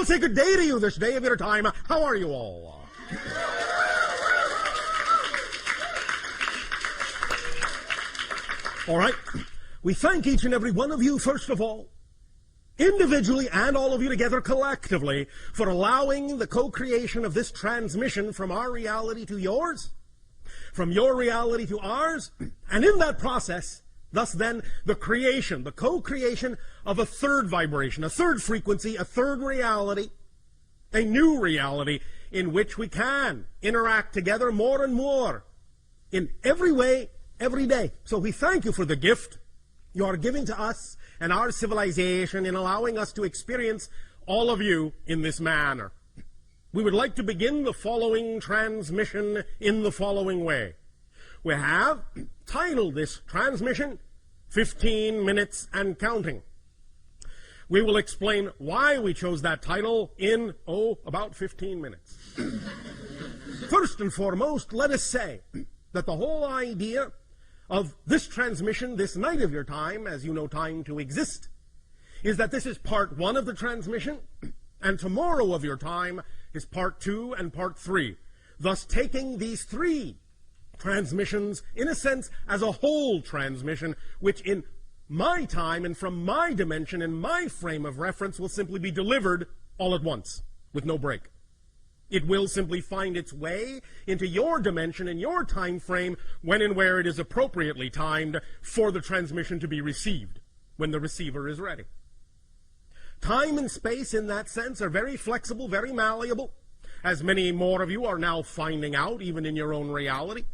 say good day to you this day of your time. How are you all? All right. We thank each and every one of you, first of all, individually and all of you together collectively, for allowing the co-creation of this transmission from our reality to yours, from your reality to ours, and in that process, thus then, the creation, the co-creation of a third vibration, a third frequency, a third reality, a new reality in which we can interact together more and more in every way, every day. So we thank you for the gift you are giving to us and our civilization in allowing us to experience all of you in this manner. We would like to begin the following transmission in the following way. We have titled this transmission 15 Minutes and Counting. We will explain why we chose that title in, about 15 minutes. First and foremost, let us say that the whole idea of this transmission, this night of your time, as you know time to exist, is that this is part 1 of the transmission, and tomorrow of your time is part 2 and part 3, thus taking these 3 transmissions, in a sense, as a whole transmission, which in my time and from my dimension and my frame of reference will simply be delivered all at once, with no break. It will simply find its way into your dimension and your time frame when and where it is appropriately timed for the transmission to be received, when the receiver is ready. Time and space, in that sense, are very flexible, very malleable, as many more of you are now finding out, even in your own reality.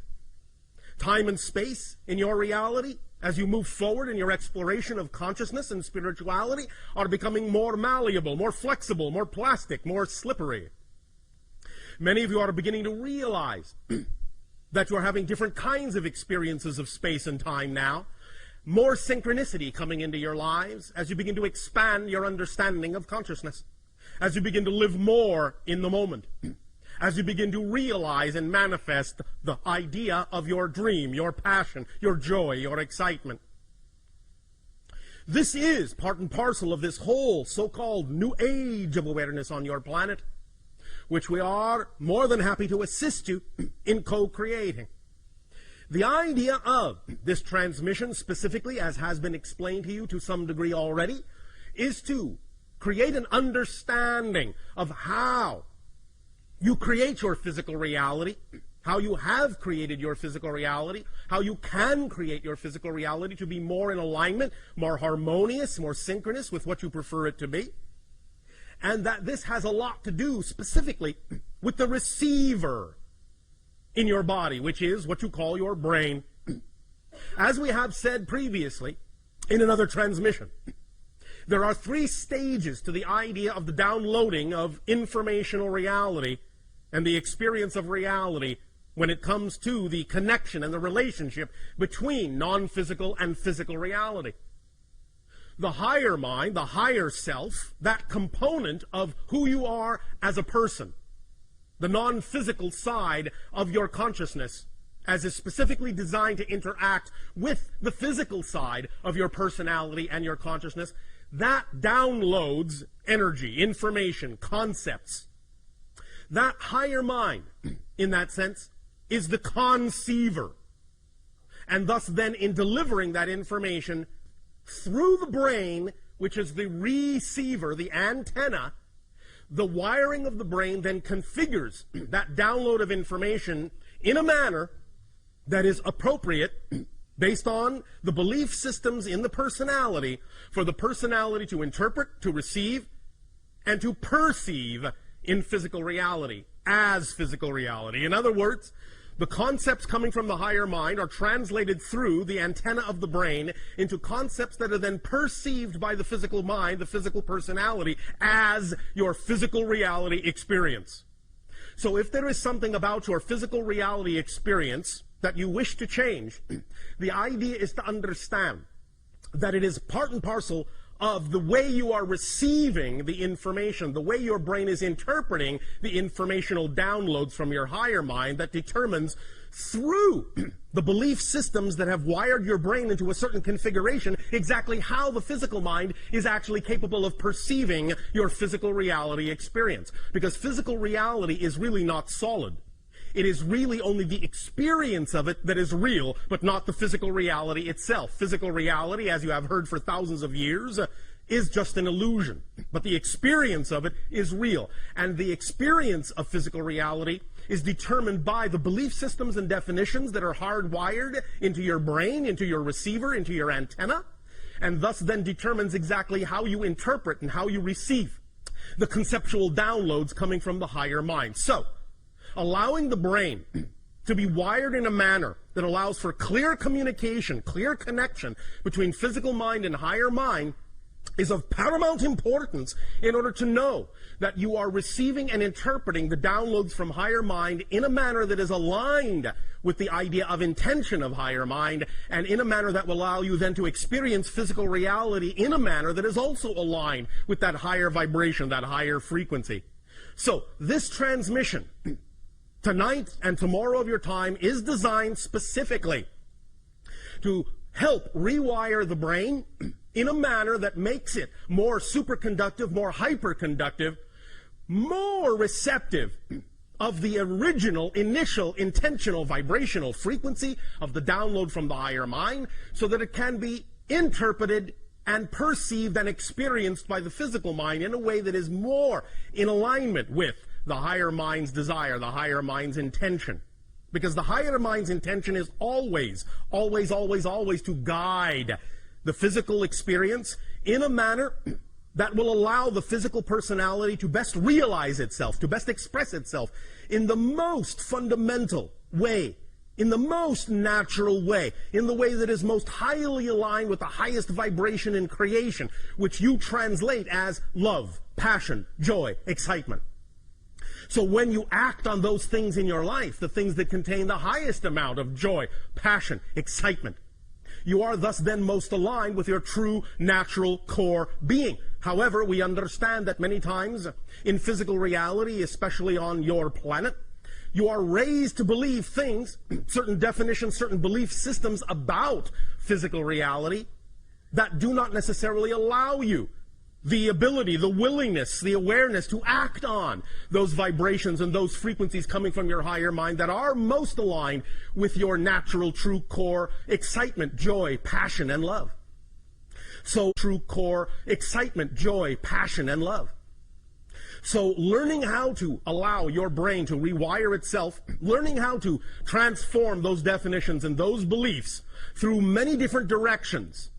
Time and space in your reality, as you move forward in your exploration of consciousness and spirituality, are becoming more malleable, more flexible, more plastic, more slippery. Many of you are beginning to realize that you are having different kinds of experiences of space and time now, more synchronicity coming into your lives as you begin to expand your understanding of consciousness, as you begin to live more in the moment, as you begin to realize and manifest the idea of your dream, your passion, your joy, your excitement. This is part and parcel of this whole so-called new age of awareness on your planet, which we are more than happy to assist you in co-creating. The idea of this transmission, specifically, as has been explained to you to some degree already, is to create an understanding of how you create your physical reality, how you have created your physical reality, how you can create your physical reality to be more in alignment, more harmonious, more synchronous with what you prefer it to be. And that this has a lot to do specifically with the receiver in your body, which is what you call your brain. As we have said previously in another transmission, there are 3 stages to the idea of the downloading of informational reality and the experience of reality when it comes to the connection and the relationship between non-physical and physical reality. The higher mind, the higher self, that component of who you are as a person, the non-physical side of your consciousness, as is specifically designed to interact with the physical side of your personality and your consciousness, that downloads energy, information, concepts. That higher mind, in that sense, is the conceiver. And thus then, in delivering that information through the brain, which is the receiver, the antenna, the wiring of the brain then configures that download of information in a manner that is appropriate based on the belief systems in the personality, for the personality to interpret, to receive, and to perceive in physical reality, as physical reality. In other words, the concepts coming from the higher mind are translated through the antenna of the brain into concepts that are then perceived by the physical mind, the physical personality, as your physical reality experience. So if there is something about your physical reality experience that you wish to change, the idea is to understand that it is part and parcel of the way you are receiving the information, the way your brain is interpreting the informational downloads from your higher mind that determines through the belief systems that have wired your brain into a certain configuration, exactly how the physical mind is actually capable of perceiving your physical reality experience. Because physical reality is really not solid. It is really only the experience of it that is real, but not the physical reality itself. Physical reality, as you have heard for thousands of years, is just an illusion. But the experience of it is real. And the experience of physical reality is determined by the belief systems and definitions that are hardwired into your brain, into your receiver, into your antenna, and thus then determines exactly how you interpret and how you receive the conceptual downloads coming from the higher mind. So, allowing the brain to be wired in a manner that allows for clear communication, clear connection between physical mind and higher mind is of paramount importance in order to know that you are receiving and interpreting the downloads from higher mind in a manner that is aligned with the idea of intention of higher mind, and in a manner that will allow you then to experience physical reality in a manner that is also aligned with that higher vibration, that higher frequency. So this transmission tonight and tomorrow of your time is designed specifically to help rewire the brain in a manner that makes it more superconductive, more hyperconductive, more receptive of the original, initial, intentional, vibrational frequency of the download from the higher mind, so that it can be interpreted and perceived and experienced by the physical mind in a way that is more in alignment with the higher mind's desire, the higher mind's intention. Because the higher mind's intention is always, always, always, always to guide the physical experience in a manner that will allow the physical personality to best realize itself, to best express itself in the most fundamental way, in the most natural way, in the way that is most highly aligned with the highest vibration in creation, which you translate as love, passion, joy, excitement. So when you act on those things in your life, the things that contain the highest amount of joy, passion, excitement, you are thus then most aligned with your true natural core being. However, we understand that many times in physical reality, especially on your planet, you are raised to believe things, certain definitions, certain belief systems about physical reality that do not necessarily allow you the ability, the willingness, the awareness to act on those vibrations and those frequencies coming from your higher mind that are most aligned with your natural true core excitement, joy, passion, and love. So true core excitement, joy, passion, and love. So learning how to allow your brain to rewire itself, learning how to transform those definitions and those beliefs through many different directions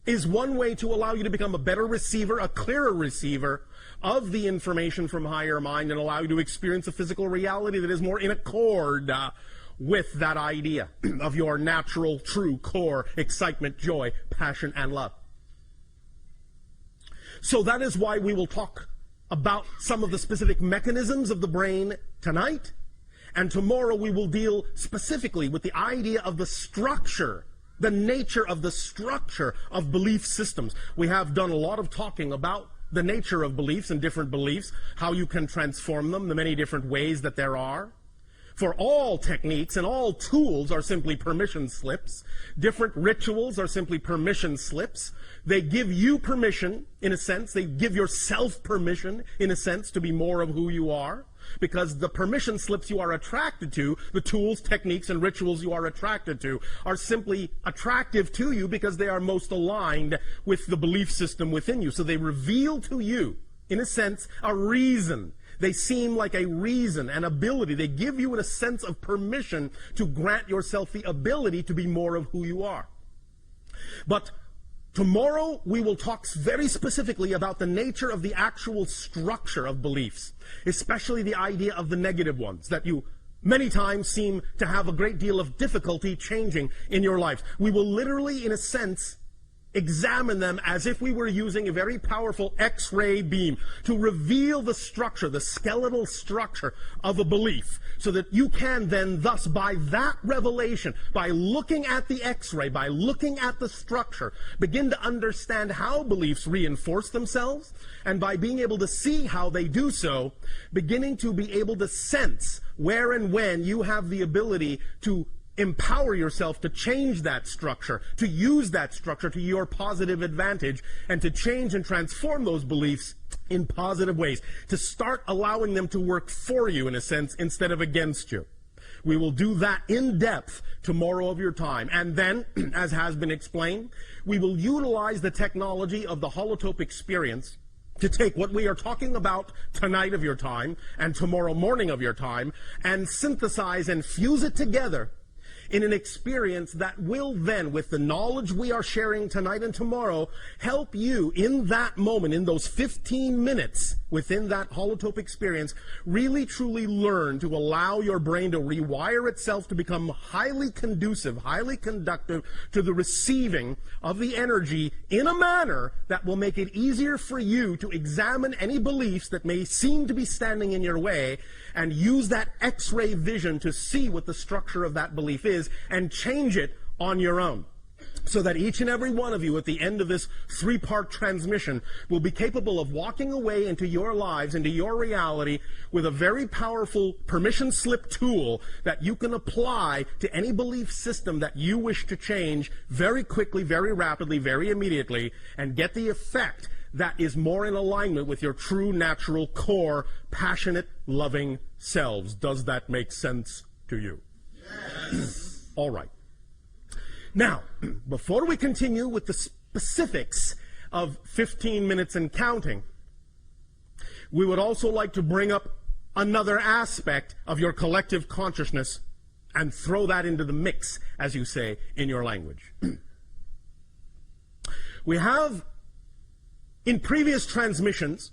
is one way to allow you to become a better receiver, a clearer receiver of the information from higher mind, and allow you to experience a physical reality that is more in accord with that idea of your natural, true core excitement, joy, passion, and love. So that is why we will talk about some of the specific mechanisms of the brain tonight, and tomorrow we will deal specifically with the idea of the structure, the nature of the structure of belief systems. We have done a lot of talking about the nature of beliefs and different beliefs, how you can transform them, the many different ways that there are. For all techniques and all tools are simply permission slips. Different rituals are simply permission slips. They give you permission, in a sense. They give yourself permission, in a sense, to be more of who you are. Because the permission slips you are attracted to, the tools, techniques, and rituals you are attracted to, are simply attractive to you because they are most aligned with the belief system within you. So they reveal to you, in a sense, a reason. They seem like a reason, an ability. They give you a sense of permission to grant yourself the ability to be more of who you are. But tomorrow we will talk very specifically about the nature of the actual structure of beliefs, especially the idea of the negative ones that you many times seem to have a great deal of difficulty changing in your lives. We will literally, in a sense, examine them as if we were using a very powerful X-ray beam to reveal the structure, the skeletal structure of a belief, so that you can then thus, by that revelation, by looking at the X-ray, by looking at the structure, begin to understand how beliefs reinforce themselves, and by being able to see how they do so, beginning to be able to sense where and when you have the ability to empower yourself to change that structure, to use that structure to your positive advantage, and to change and transform those beliefs in positive ways, to start allowing them to work for you, in a sense, instead of against you. We will do that in depth tomorrow of your time. And then, as has been explained, we will utilize the technology of the holotope experience to take what we are talking about tonight of your time and tomorrow morning of your time and synthesize and fuse it together in an experience that will then, with the knowledge we are sharing tonight and tomorrow, help you in that moment, in those 15 minutes within that holotope experience, really truly learn to allow your brain to rewire itself to become highly conducive, highly conductive to the receiving of the energy in a manner that will make it easier for you to examine any beliefs that may seem to be standing in your way and use that X-ray vision to see what the structure of that belief is and change it on your own. So that each and every one of you at the end of this 3-part transmission will be capable of walking away into your lives, into your reality, with a very powerful permission slip tool that you can apply to any belief system that you wish to change very quickly, very rapidly, very immediately, and get the effect that is more in alignment with your true, natural, core, passionate, loving selves. Does that make sense to you? Yes. All right. Now, before we continue with the specifics of 15 minutes and counting, we would also like to bring up another aspect of your collective consciousness and throw that into the mix, as you say, in your language. We have, in previous transmissions,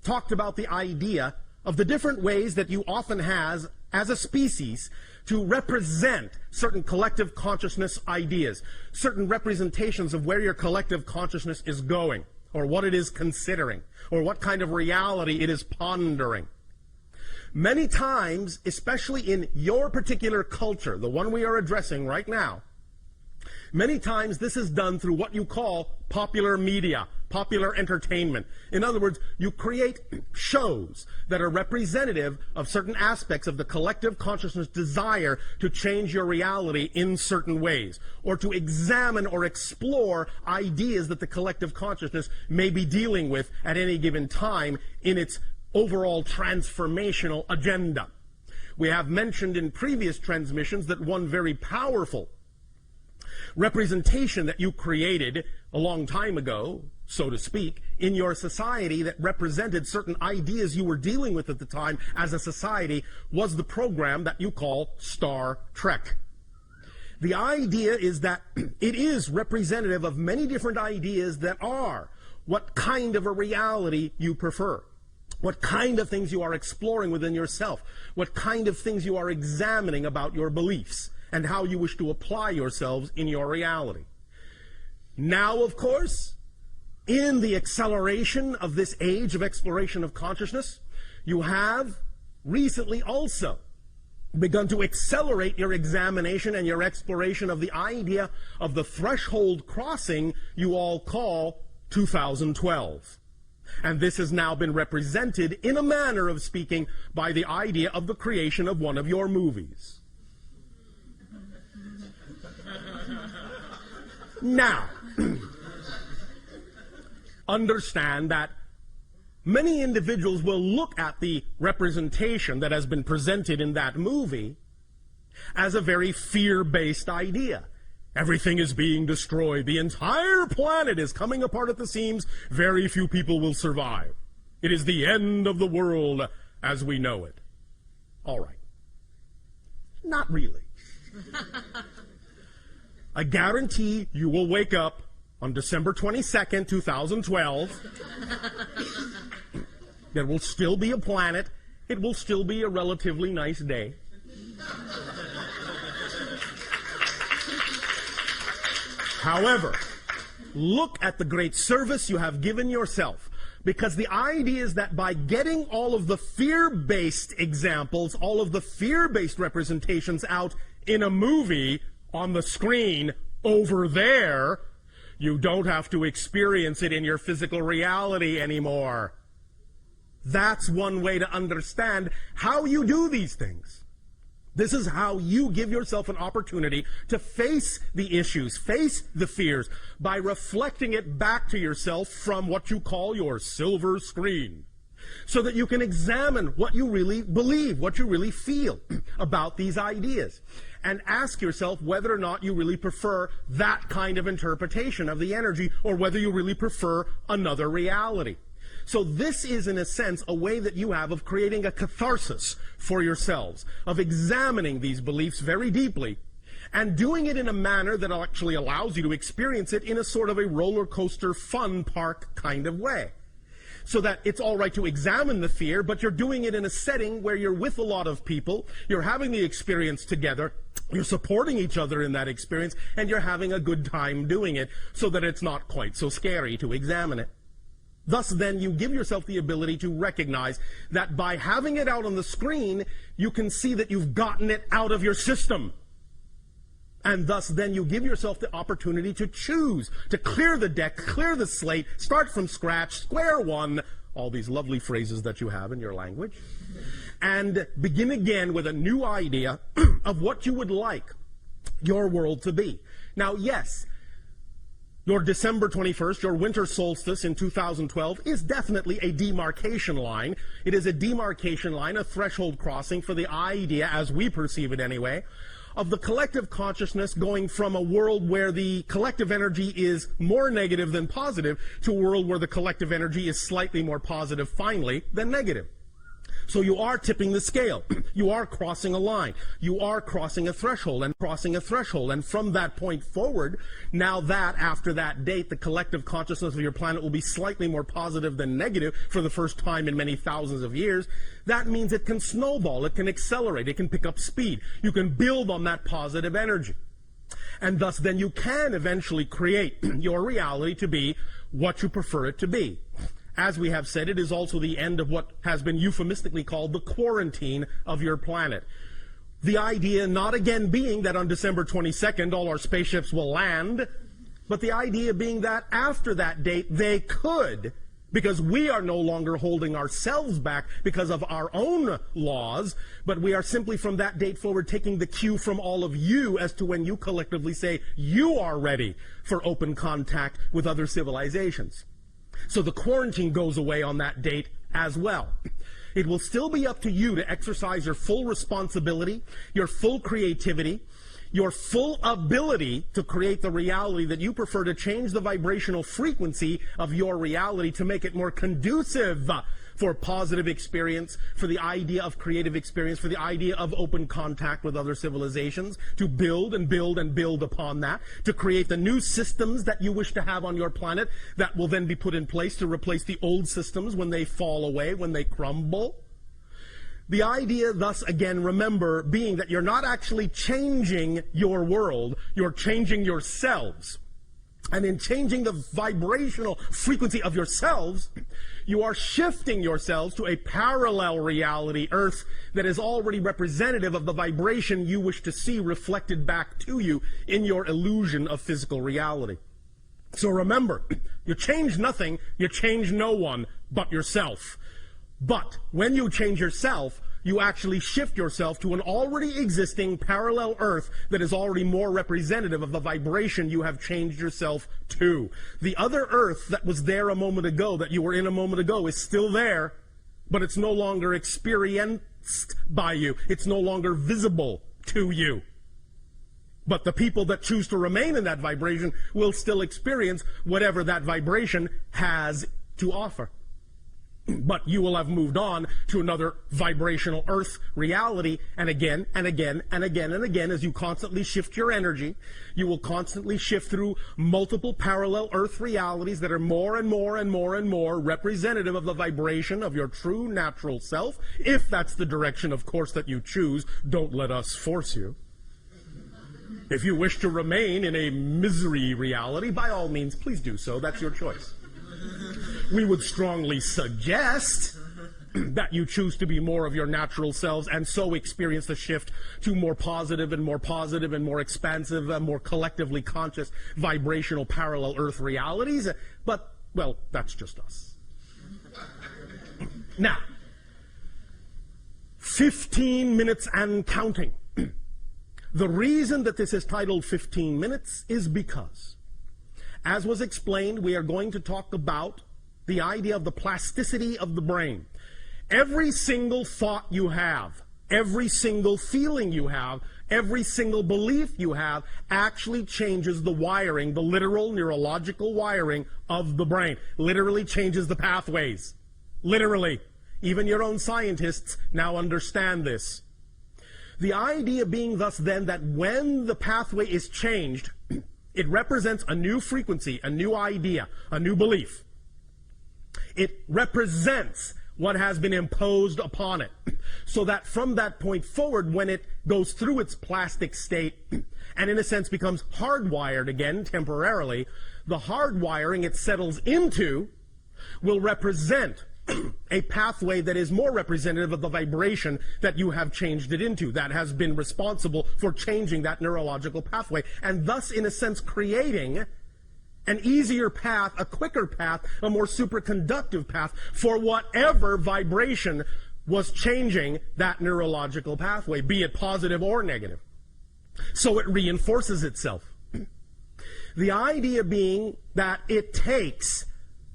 talked about the idea of the different ways that you often have, as a species, to represent certain collective consciousness ideas, certain representations of where your collective consciousness is going, or what it is considering, or what kind of reality it is pondering. Many times, especially in your particular culture, the one we are addressing right now, many times this is done through what you call popular media, popular entertainment. In other words, you create shows that are representative of certain aspects of the collective consciousness desire to change your reality in certain ways, or to examine or explore ideas that the collective consciousness may be dealing with at any given time in its overall transformational agenda. We have mentioned in previous transmissions that one very powerful representation that you created a long time ago, so to speak, in your society that represented certain ideas you were dealing with at the time as a society was the program that you call Star Trek. The idea is that it is representative of many different ideas that are what kind of a reality you prefer, what kind of things you are exploring within yourself, what kind of things you are examining about your beliefs, and how you wish to apply yourselves in your reality. Now, of course, in the acceleration of this age of exploration of consciousness, you have recently also begun to accelerate your examination and your exploration of the idea of the threshold crossing you all call 2012. And this has now been represented, in a manner of speaking, by the idea of the creation of one of your movies. Now, understand that many individuals will look at the representation that has been presented in that movie as a very fear-based idea. Everything is being destroyed. The entire planet is coming apart at the seams. Very few people will survive. It is the end of the world as we know it. All right. Not really. I guarantee you will wake up on December 22nd, 2012. There will still be a planet. It will still be a relatively nice day. However, Look at the great service you have given yourself. Because the idea is that by getting all of the fear-based examples, all of the fear-based representations out in a movie on the screen over there, you don't have to experience it in your physical reality anymore. That's one way to understand how you do these things. This is how you give yourself an opportunity to face the issues, face the fears, by reflecting it back to yourself from what you call your silver screen, so that you can examine what you really believe, what you really feel about these ideas, and ask yourself whether or not you really prefer that kind of interpretation of the energy, or whether you really prefer another reality. So this is, in a sense, a way that you have of creating a catharsis for yourselves, of examining these beliefs very deeply, and doing it in a manner that actually allows you to experience it in a sort of a roller coaster fun park kind of way. So that it's all right to examine the fear, but you're doing it in a setting where you're with a lot of people, you're having the experience together, you're supporting each other in that experience, and you're having a good time doing it, so that it's not quite so scary to examine it. Thus, then, you give yourself the ability to recognize that by having it out on the screen, you can see that you've gotten it out of your system. And thus, then, you give yourself the opportunity to choose, to clear the deck, clear the slate, start from scratch, square one, all these lovely phrases that you have in your language, and begin again with a new idea of what you would like your world to be. Now, yes, your December 21st, your winter solstice in 2012, is definitely a demarcation line. It is a demarcation line, a threshold crossing for the idea, as we perceive it anyway, of the collective consciousness going from a world where the collective energy is more negative than positive to a world where the collective energy is slightly more positive, finally, than negative. So you are tipping the scale. You are crossing a line. You are crossing a threshold and crossing a threshold. And from that point forward, now that after that date, the collective consciousness of your planet will be slightly more positive than negative for the first time in many thousands of years, that means it can snowball, it can accelerate, it can pick up speed. You can build on that positive energy. And thus then you can eventually create your reality to be what you prefer it to be. As we have said, it is also the end of what has been euphemistically called the quarantine of your planet. The idea not again being that on December 22nd all our spaceships will land, but the idea being that after that date they could, because we are no longer holding ourselves back because of our own laws, but we are simply from that date forward taking the cue from all of you as to when you collectively say you are ready for open contact with other civilizations. So the quarantine goes away on that date as well. It will still be up to you to exercise your full responsibility, your full creativity, your full ability to create the reality that you prefer, to change the vibrational frequency of your reality to make it more conducive for positive experience, for the idea of creative experience, for the idea of open contact with other civilizations, to build and build and build upon that, to create the new systems that you wish to have on your planet that will then be put in place to replace the old systems when they fall away, when they crumble. The idea, thus, again, remember, being that you're not actually changing your world, you're changing yourselves. And in changing the vibrational frequency of yourselves, you are shifting yourselves to a parallel reality, Earth, that is already representative of the vibration you wish to see reflected back to you in your illusion of physical reality. So remember, you change nothing, you change no one but yourself. But when you change yourself, you actually shift yourself to an already existing parallel Earth that is already more representative of the vibration you have changed yourself to. The other Earth that was there a moment ago, that you were in a moment ago, is still there, but it's no longer experienced by you. It's no longer visible to you. But the people that choose to remain in that vibration will still experience whatever that vibration has to offer. But you will have moved on to another vibrational Earth reality, and again, and again, and again, and again, as you constantly shift your energy, you will constantly shift through multiple parallel Earth realities that are more and more and more and more representative of the vibration of your true natural self, if that's the direction, of course, that you choose. Don't let us force you. If you wish to remain in a misery reality, by all means, please do so. That's your choice. We would strongly suggest that you choose to be more of your natural selves and so experience the shift to more positive and more expansive and more collectively conscious vibrational parallel Earth realities. But, well, that's just us. Now, 15 minutes and counting. The reason that this is titled 15 minutes is because, as was explained, we are going to talk about the idea of the plasticity of the brain. Every single thought you have, every single feeling you have, every single belief you have actually changes the wiring, the literal neurological wiring of the brain. Literally changes the pathways. Literally. Even your own scientists now understand this. The idea being thus then that when the pathway is changed, it represents a new frequency, a new idea, a new belief. It represents what has been imposed upon it. So that from that point forward, when it goes through its plastic state and in a sense becomes hardwired again temporarily, the hardwiring it settles into will represent a pathway that is more representative of the vibration that you have changed it into, that has been responsible for changing that neurological pathway, and thus, in a sense, creating an easier path, a quicker path, a more superconductive path for whatever vibration was changing that neurological pathway, be it positive or negative. So it reinforces itself. The idea being that it takes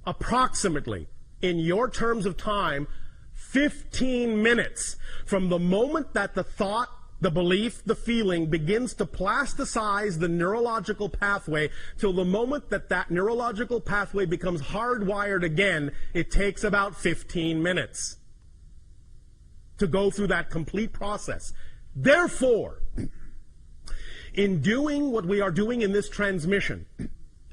approximately, in your terms of time, 15 minutes from the moment that the thought, the belief, the feeling begins to plasticize the neurological pathway till the moment that that neurological pathway becomes hardwired again. It takes about 15 minutes to go through that complete process. Therefore, in doing what we are doing in this transmission,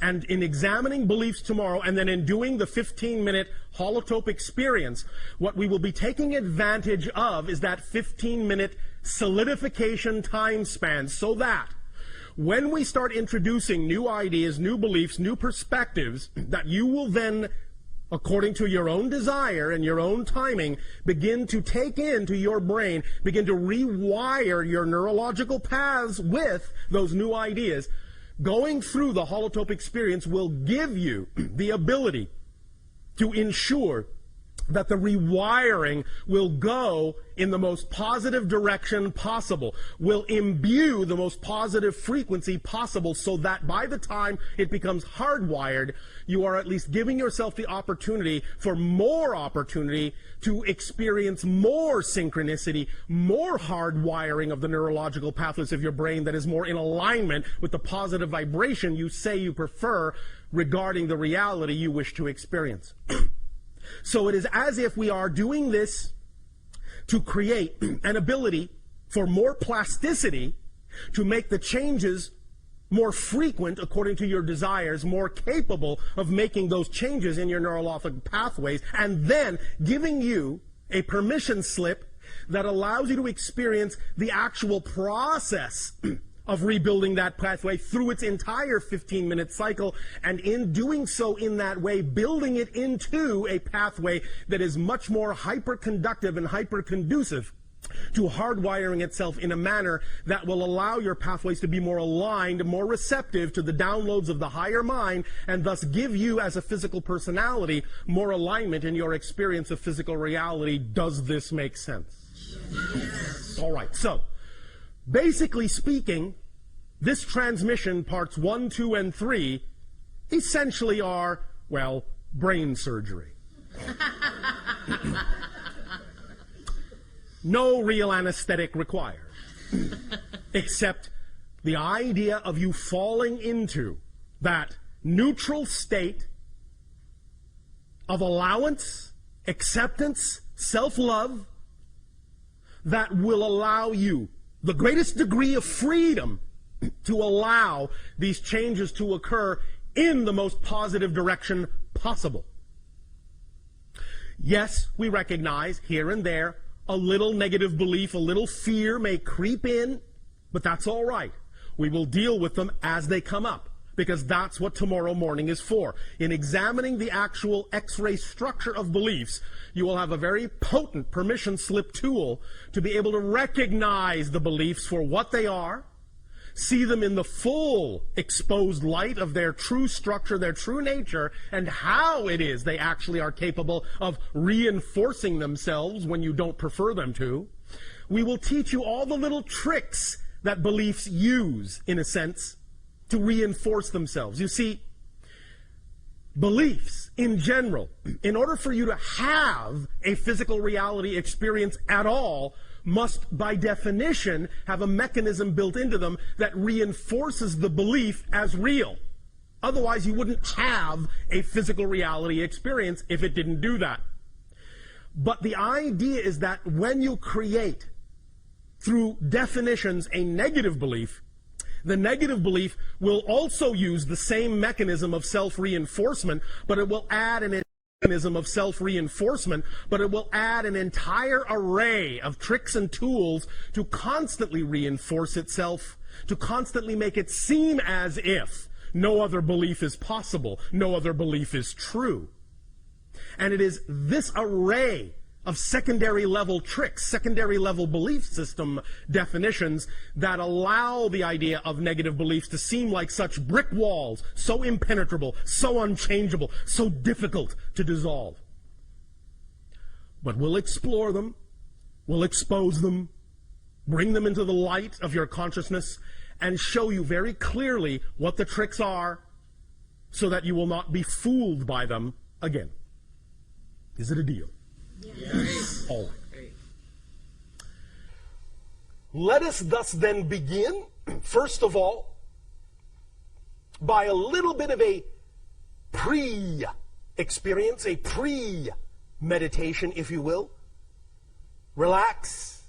and in examining beliefs tomorrow, and then in doing the 15-minute holotope experience, what we will be taking advantage of is that 15-minute solidification time span, so that when we start introducing new ideas, new beliefs, new perspectives, that you will then, according to your own desire and your own timing, begin to take into your brain, begin to rewire your neurological paths with those new ideas. Going through the holotope experience will give you the ability to ensure that the rewiring will go in the most positive direction possible, will imbue the most positive frequency possible, so that by the time it becomes hardwired, you are at least giving yourself the opportunity for more opportunity to experience more synchronicity, more hardwiring of the neurological pathways of your brain that is more in alignment with the positive vibration you say you prefer regarding the reality you wish to experience. So it is as if we are doing this to create an ability for more plasticity, to make the changes more frequent according to your desires, more capable of making those changes in your neurological pathways, and then giving you a permission slip that allows you to experience the actual process of rebuilding that pathway through its entire 15-minute cycle, and in doing so in that way, building it into a pathway that is much more hyper-conductive and hyper-conducive to hardwiring itself in a manner that will allow your pathways to be more aligned, more receptive to the downloads of the higher mind, and thus give you as a physical personality more alignment in your experience of physical reality. Does this make sense? Yes. All right, so basically speaking, this transmission, parts 1, 2, and 3, essentially are, well, brain surgery. No real anesthetic required, except the idea of you falling into that neutral state of allowance, acceptance, self-love that will allow you the greatest degree of freedom to allow these changes to occur in the most positive direction possible. Yes, we recognize here and there a little negative belief, a little fear may creep in, but that's all right. We will deal with them as they come up, because that's what tomorrow morning is for. In examining the actual X-ray structure of beliefs, you will have a very potent permission slip tool to be able to recognize the beliefs for what they are, see them in the full exposed light of their true structure, their true nature, and how it is they actually are capable of reinforcing themselves when you don't prefer them to. We will teach you all the little tricks that beliefs use, in a sense, to reinforce themselves. You see, beliefs in general, in order for you to have a physical reality experience at all, must by definition have a mechanism built into them that reinforces the belief as real. Otherwise, you wouldn't have a physical reality experience if it didn't do that. But the idea is that when you create, through definitions, a negative belief, the negative belief will also use the same mechanism of self-reinforcement, but it will add an mechanism of self-reinforcement, but it will add an entire array of tricks and tools to constantly reinforce itself, to constantly make it seem as if no other belief is possible, no other belief is true. And it is this array of secondary level tricks, secondary level belief system definitions that allow the idea of negative beliefs to seem like such brick walls, so impenetrable, so unchangeable, so difficult to dissolve. But we'll explore them, we'll expose them, bring them into the light of your consciousness, and show you very clearly what the tricks are so that you will not be fooled by them again. Is it a deal? Yes. All right. Let us thus then begin, first of all, by a little bit of a pre-experience, a pre-meditation, if you will. Relax.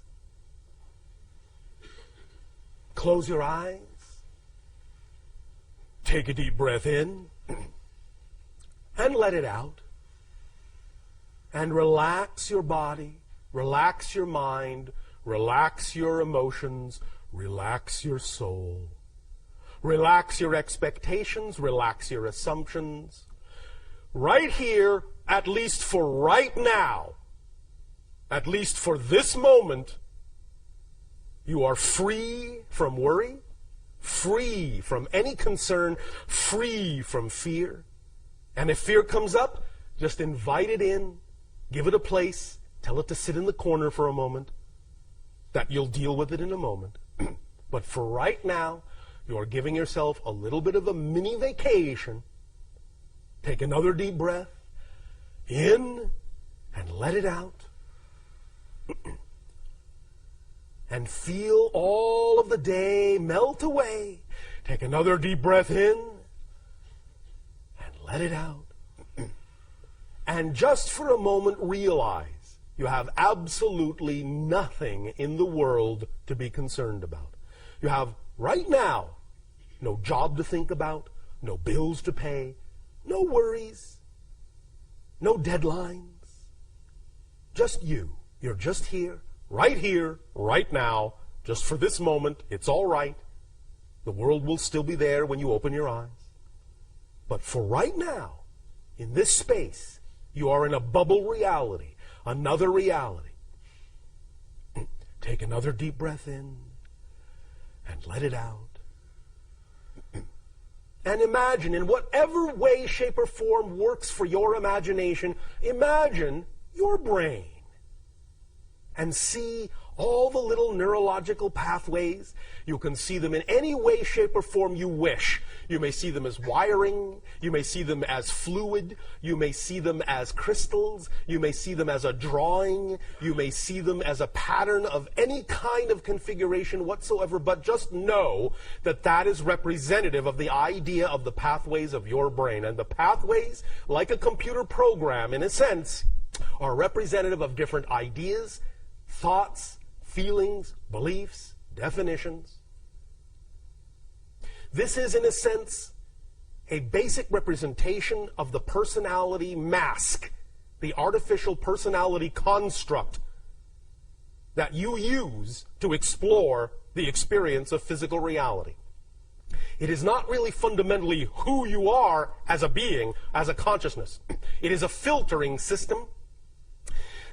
Close your eyes. Take a deep breath in and let it out. And relax your body, relax your mind, relax your emotions, relax your soul. Relax your expectations, relax your assumptions. Right here, at least for right now, at least for this moment, you are free from worry, free from any concern, free from fear. And if fear comes up, just invite it in. Give it a place. Tell it to sit in the corner for a moment. That you'll deal with it in a moment. But for right now, you're giving yourself a little bit of a mini vacation. Take another deep breath. In and let it out. And feel all of the day melt away. Take another deep breath in and let it out. And just for a moment realize you have absolutely nothing in the world to be concerned about. You have, right now, no job to think about, no bills to pay, no worries, no deadlines. Just you. You're just here, right now, just for this moment. It's all right. The world will still be there when you open your eyes. But for right now, in this space, you are in a bubble reality, another reality. Take another deep breath in and let it out. And imagine, in whatever way, shape, or form works for your imagination, imagine your brain and see all the little neurological pathways. You can see them in any way, shape, or form you wish. You may see them as wiring. You may see them as fluid. You may see them as crystals. You may see them as a drawing. You may see them as a pattern of any kind of configuration whatsoever. But just know that that is representative of the idea of the pathways of your brain. And the pathways, like a computer program, in a sense, are representative of different ideas, thoughts, feelings, beliefs, definitions. This is, in a sense, a basic representation of the personality mask, the artificial personality construct that you use to explore the experience of physical reality. It is not really fundamentally who you are as a being, as a consciousness. It is a filtering system.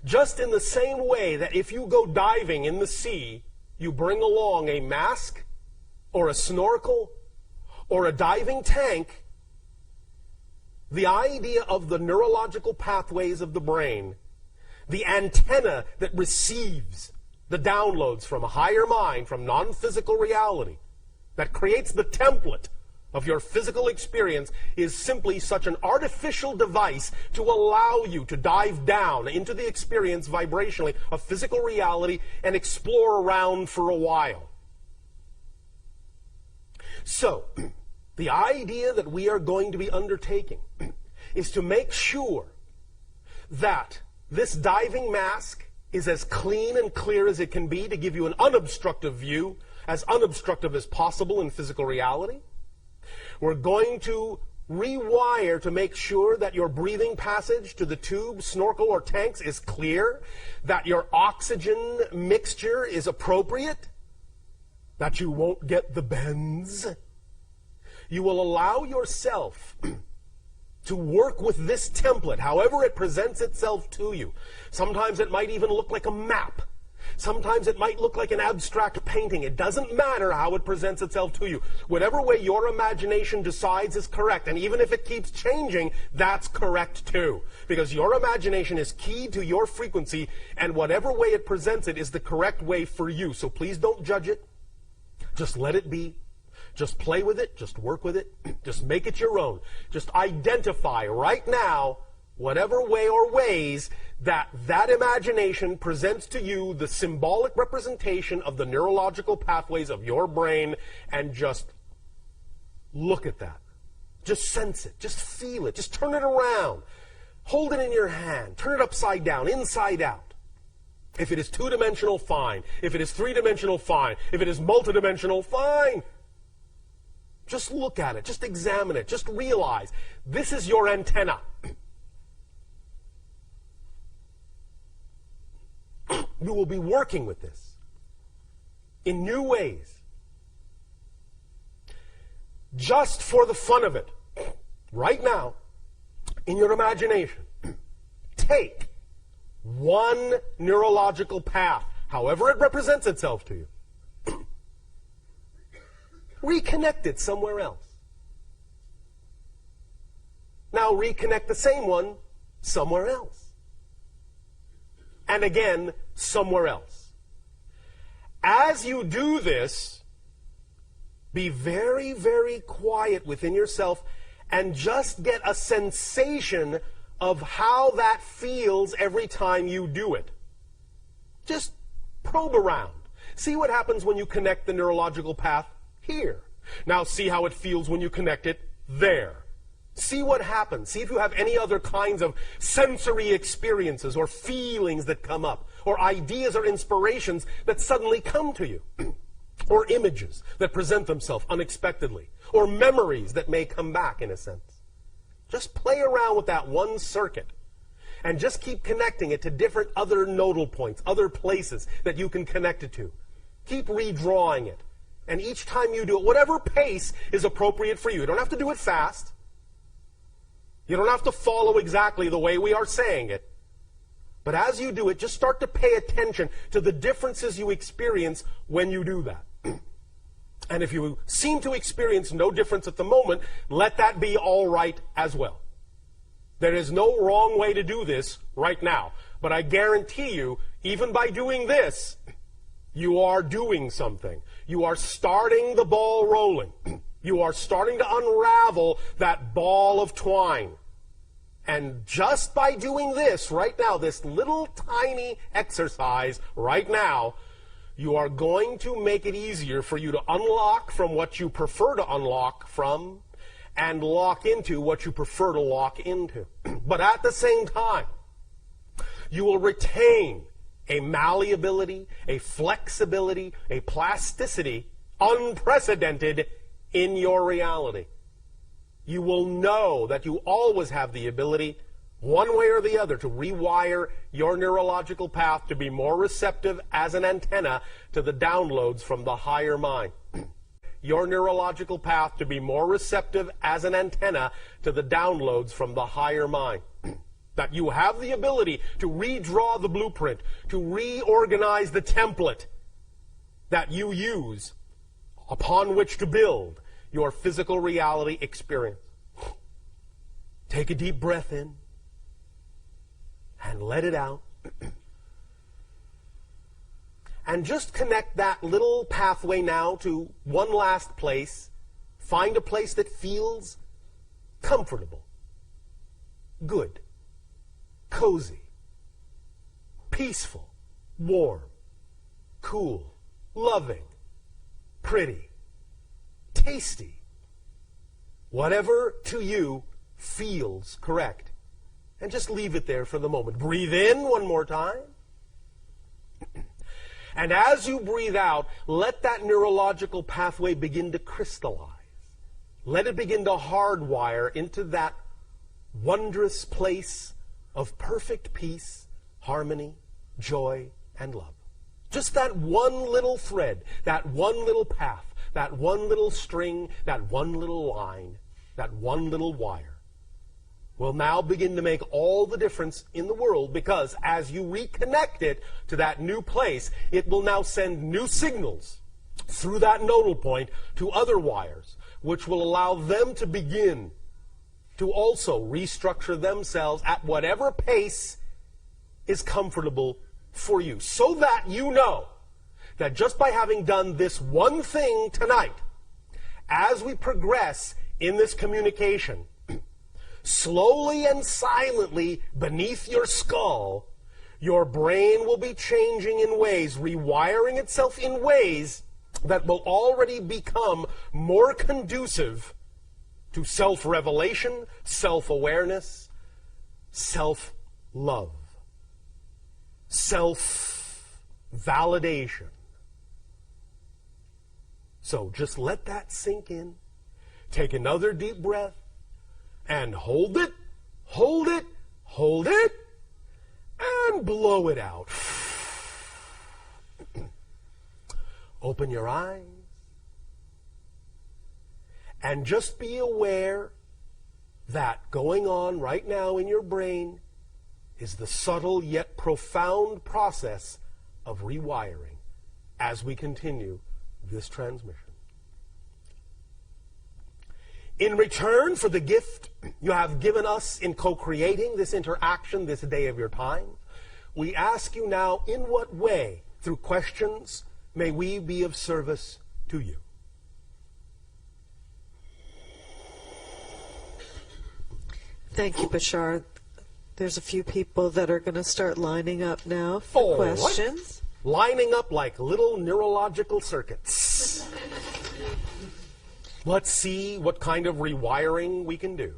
Just in the same way that if you go diving in the sea, you bring along a mask or a snorkel or a diving tank, the idea of the neurological pathways of the brain, the antenna that receives the downloads from a higher mind, from non-physical reality, that creates the template of your physical experience, is simply such an artificial device to allow you to dive down into the experience vibrationally of physical reality and explore around for a while. So, the idea that we are going to be undertaking is to make sure that this diving mask is as clean and clear as it can be to give you an unobstructive view, as unobstructive as possible in physical reality. We're going to rewire to make sure that your breathing passage to the tube, snorkel, or tanks is clear, that your oxygen mixture is appropriate, that you won't get the bends. You will allow yourself to work with this template, however it presents itself to you. Sometimes it might even look like a map. Sometimes it might look like an abstract painting. It doesn't matter how it presents itself to you. Whatever way your imagination decides is correct, and even if it keeps changing, that's correct too. Because your imagination is keyed to your frequency, and whatever way it presents it is the correct way for you. So please don't judge it. Just let it be. Just play with it. Just work with it. Just make it your own. Just identify right now whatever way or ways that imagination presents to you the symbolic representation of the neurological pathways of your brain, and just look at that. Just sense it. Just feel it. Just turn it around. Hold it in your hand. Turn it upside down, inside out. If it is two-dimensional, fine. If it is three-dimensional, fine. If it is multidimensional, fine. Just look at it. Just examine it. Just realize this is your antenna. You will be working with this in new ways. Just for the fun of it, right now, in your imagination, take one neurological path, however it represents itself to you, reconnect it somewhere else. Now reconnect the same one somewhere else. And again, somewhere else. As you do this, be very, very quiet within yourself and just get a sensation of how that feels every time you do it. Just probe around. See what happens when you connect the neurological path here. Now see how it feels when you connect it there. See what happens. See if you have any other kinds of sensory experiences or feelings that come up, or ideas or inspirations that suddenly come to you, or images that present themselves unexpectedly, or memories that may come back in a sense. Just play around with that one circuit and just keep connecting it to different other nodal points, other places that you can connect it to. Keep redrawing it. And each time you do it, whatever pace is appropriate for you. You don't have to do it fast. You don't have to follow exactly the way we are saying it. But as you do it, just start to pay attention to the differences you experience when you do that. And if you seem to experience no difference at the moment, let that be all right as well. There is no wrong way to do this right now. But I guarantee you, even by doing this, you are doing something. You are starting the ball rolling. You are starting to unravel that ball of twine. And just by doing this right now, this little tiny exercise right now, you are going to make it easier for you to unlock from what you prefer to unlock from and lock into what you prefer to lock into. But at the same time, you will retain a malleability, a flexibility, a plasticity unprecedented in your reality. You will know that you always have the ability, one way or the other, to rewire your neurological path to be more receptive as an antenna to the downloads from the higher mind. your neurological path to be more receptive as an antenna to the downloads from the higher mind. That you have the ability to redraw the blueprint, to reorganize the template that you use upon which to build your physical reality experience. Take a deep breath in and let it out. And just connect that little pathway now to one last place. Find a place that feels comfortable, good, cozy, peaceful, warm, cool, loving, pretty, tasty. Whatever to you feels correct. And just leave it there for the moment. Breathe in one more time. And as you breathe out, let that neurological pathway begin to crystallize. Let it begin to hardwire into that wondrous place of perfect peace, harmony, joy, and love. Just that one little thread, that one little path, that one little string, that one little line, that one little wire will now begin to make all the difference in the world, because as you reconnect it to that new place, it will now send new signals through that nodal point to other wires, which will allow them to begin to also restructure themselves at whatever pace is comfortable for you, so that you know that just by having done this one thing tonight, as we progress in this communication, slowly and silently beneath your skull, your brain will be changing in ways, rewiring itself in ways that will already become more conducive to self-revelation, self-awareness, self-love, self-validation. So just let that sink in. Take another deep breath. And hold it, hold it, hold it, and blow it out. Open your eyes. And just be aware that going on right now in your brain is the subtle yet profound process of rewiring as we continue this transmission. In return for the gift you have given us in co-creating this interaction this day of your time, we ask you now, in what way, through questions, may we be of service to you? Thank you, Bashar. There's a few people that are going to start lining up now for questions. What? Lining up like little neurological circuits. Let's see what kind of rewiring we can do.